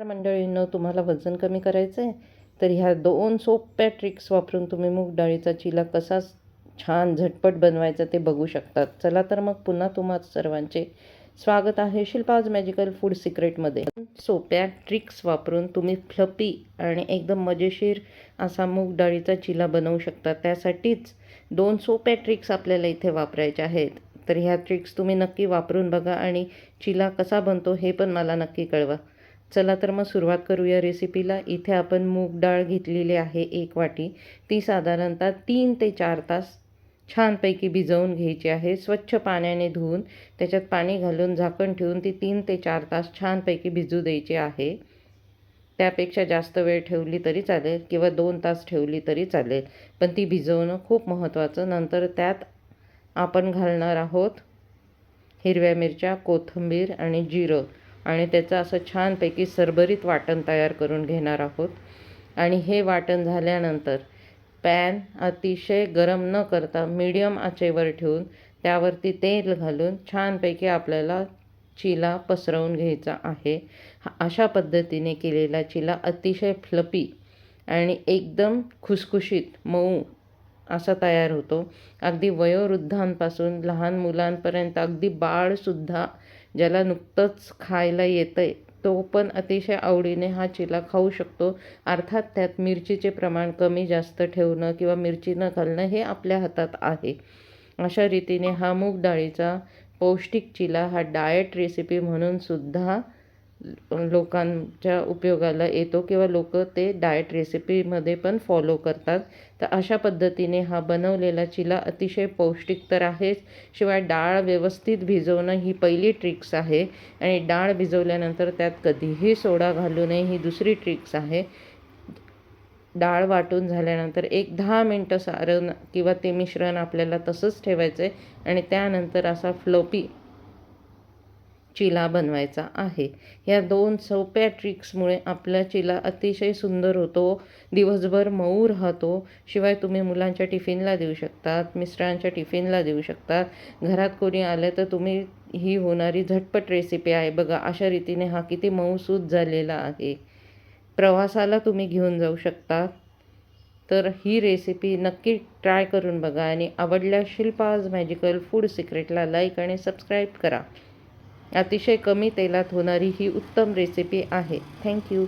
मंडळींनो, तुम्हाला वजन कमी करायचं आहे तर ह्या 2 सोप्या ट्रिक्स वापरून तुम्ही मूग डाळीचा चिला कसा छान झटपट बनवायचा ते बघू शकतात. चला तर मग पुन्हा तुम्हा सर्वांचे स्वागत आहे शिल्पाज मॅजिकल फूड सिक्रेटमध्ये. सोप्या ट्रिक्स वापरून तुम्ही फ्लपी आणि एकदम मजेशीर असा मूग डाळीचा चिला बनवू शकता. त्यासाठीच 2 सोप्या ट्रिक्स आपल्याला इथे वापरायच्या आहेत. तर ह्या ट्रिक्स तुम्ही नक्की वापरून बघा आणि चिला कसा बनतो हे पण मला नक्की कळवा. चला तर मग सुरुवात करूया रेसिपीला. इथे आपण मूग डाळ घेतलेली आहे 1 वाटी. ती साधारणतः 3 ते 4 तास छानपैकी भिजवून घ्यायची आहे. स्वच्छ पाण्याने धुवून त्याच्यात पाणी घालून झाकण ठेवून ती 3 ते 4 तास छानपैकी भिजू द्यायची आहे. त्यापेक्षा जास्त वेळ ठेवली तरी चालेल किंवा 2 तास ठेवली तरी चालेल, पण ती भिजवणं खूप महत्त्वाचं. नंतर त्यात आपण घालणार आहोत हिरव्या मिरच्या, कोथिंबीर आणि जिरं आणि त्याचं असं छानपैकी सरभरीत वाटण तयार करून घेणार आहोत. आणि हे वाटण झाल्यानंतर पॅन अतिशय गरम न करता मीडियम आचेवर ठेवून त्यावरती तेल घालून छानपैकी आपल्याला चिला पसरवून घ्यायचा आहे. अशा पद्धतीने केलेला चिला अतिशय फ्लपी आणि एकदम खुसखुशीत मऊ असा तयार होतो. अगदी वयोवृद्धांपासून लहान मुलांपर्यंत अगदी बाळसुद्धा ज्याला नुकतंच खायला येतं आहे तो पण अतिशय आवडीने हा चिला खाऊ शकतो. अर्थात त्यात मिरचीचे प्रमाण कमी जास्त ठेवणं किंवा मिरची न घालणं हे आपल्या हातात आहे. अशा रीतीने हा मूग डाळीचा पौष्टिक चिला हा डाएट रेसिपी म्हणून सुद्धा लोकांच्या उपयोगाला येतो किंवा लोक ते डाएट रेसिपीमध्ये पण फॉलो करतात. तर अशा पद्धतीने हा बनवलेला चिला अतिशय पौष्टिक तर आहेच, शिवाय डाळ व्यवस्थित भिजवणं ही पहिली ट्रिक्स आहे. आणि डाळ भिजवल्यानंतर त्यात कधीही सोडा घालू नये ही दुसरी ट्रिक्स आहे. डाळ वाटून झाल्यानंतर 10 मिनटं सारण किंवा ते मिश्रण आपल्याला तसंच ठेवायचं आहे आणि त्यानंतर असा फ्लोपी चिला बनवायचा आहे. ह्या 2 सोप्या ट्रिक्समुळे आपला चिला अतिशय सुंदर होतो, दिवसभर मऊ राहतो. शिवाय तुम्ही मुलांच्या टिफिनला देऊ शकतात, मिस्टरांच्या टिफिनला देऊ शकतात. घरात कोणी आलं तर तुम्ही ही होणारी झटपट रेसिपी आहे बघा. अशा रीतीने हा किती मऊसूत झालेला आहे. प्रवासाला तुम्ही घेऊन जाऊ शकता. तर ही रेसिपी नक्की ट्राय करून बघा आणि आवडल्यास शिल्पाज मॅजिकल फूड सिक्रेटला लाईक आणि सबस्क्राईब करा. अतिशय कमी तेलात होणारी ही उत्तम रेसिपी आहे. थँक्यू.